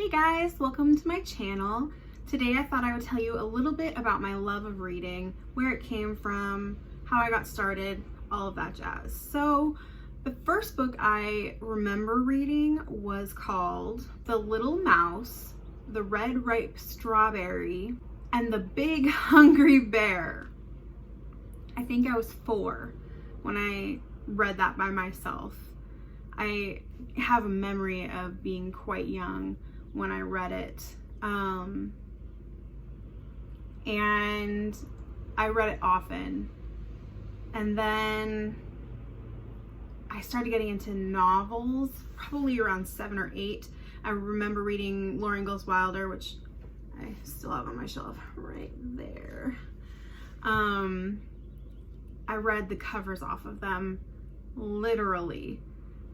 Hey guys, welcome to my channel. Today I thought I would tell you a little bit about my love of reading, where it came from, how I got started, all of that jazz. So the first book I remember reading was called The Little Mouse, The Red Ripe Strawberry, and The Big Hungry Bear. I think I was 4 when I read that by myself. I have a memory of being quite young when I read it. And I read it often. And then I started getting into novels, probably around 7 or 8. I remember reading Laura Ingalls Wilder, which I still have on my shelf right there. I read the covers off of them, literally.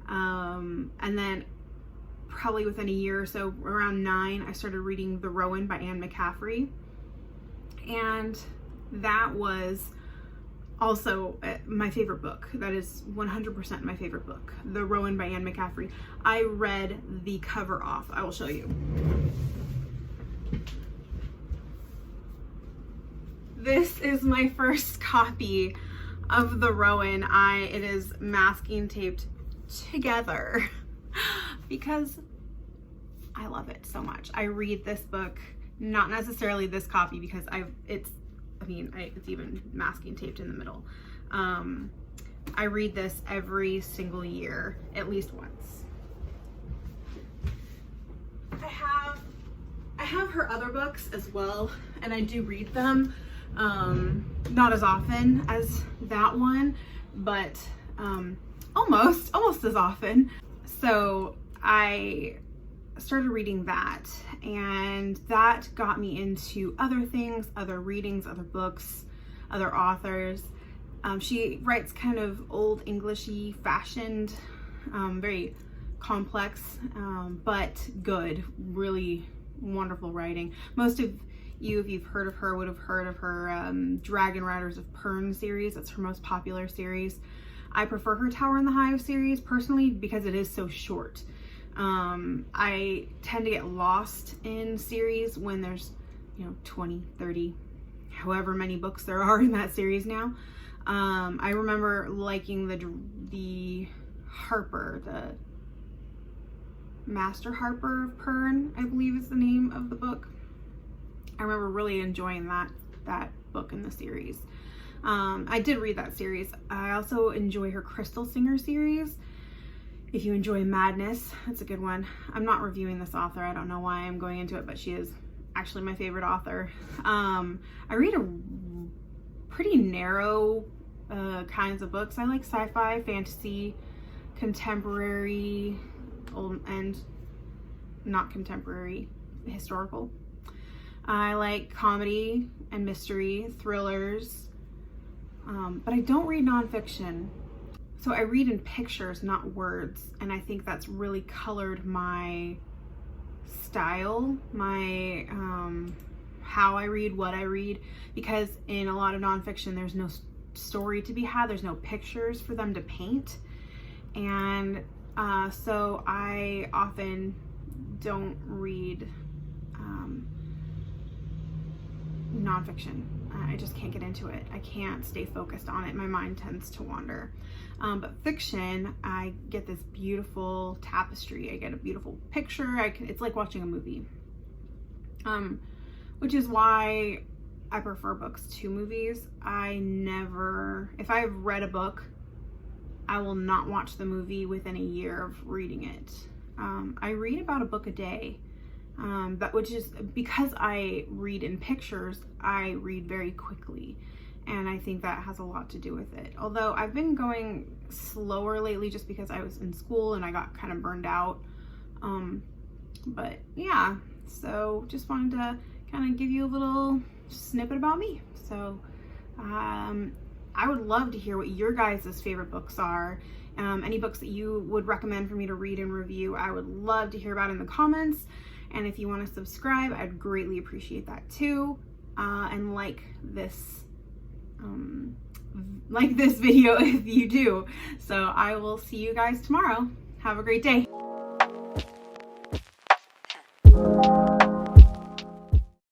And then probably within a year or so, around 9, I started reading The Rowan by Anne McCaffrey. And that was also my favorite book. That is 100% my favorite book, The Rowan by Anne McCaffrey. I read the cover off. I will show you. This is my first copy of The Rowan. It is masking taped together because I love it so much. I read this book, not necessarily this copy because it's even masking taped in the middle. I read this every single year, at least once. I have her other books as well, and I do read them. Not as often as that one, but almost as often. So I started reading that, and that got me into other things, other readings, other books, other authors. She writes kind of old Englishy fashioned, very complex, but good, really wonderful writing. Most of you, if you've heard of her, would have heard of her Dragon Riders of Pern series. That's her most popular series. I prefer her Tower in the Hive series personally because it is so short. I tend to get lost in series when there's 20, 30, however many books there are in that series now. I remember liking the Harper, the Master Harper of Pern, I believe is the name of the book. I remember really enjoying that book in the series. I did read that series. I also enjoy her Crystal Singer series. If you enjoy Madness, that's a good one. I'm not reviewing this author. I don't know why I'm going into it, but she is actually my favorite author. I read a pretty narrow kinds of books. I like sci-fi, fantasy, contemporary, old and not contemporary, historical. I like comedy and mystery, thrillers, but I don't read nonfiction. So I read in pictures, not words, and I think that's really colored my style, my how I read, what I read, because in a lot of nonfiction there's no story to be had, there's no pictures for them to paint, and so I often don't read nonfiction. I just can't get into it. I can't stay focused on it. My mind tends to wander. But fiction, I get this beautiful tapestry. I get a beautiful picture. It's like watching a movie. Which is why I prefer books to movies. If I've read a book, I will not watch the movie within a year of reading it. I read about a book a day. Which is because I read in pictures, I read very quickly, and I think that has a lot to do with it. Although I've been going slower lately just because I was in school and I got kind of burned out. But yeah, so just wanted to kind of give you a little snippet about me. So I would love to hear what your guys' favorite books are. Any books that you would recommend for me to read and review, I would love to hear about in the comments. And if you want to subscribe, I'd greatly appreciate that too. And like this video if you do. So I will see you guys tomorrow. Have a great day.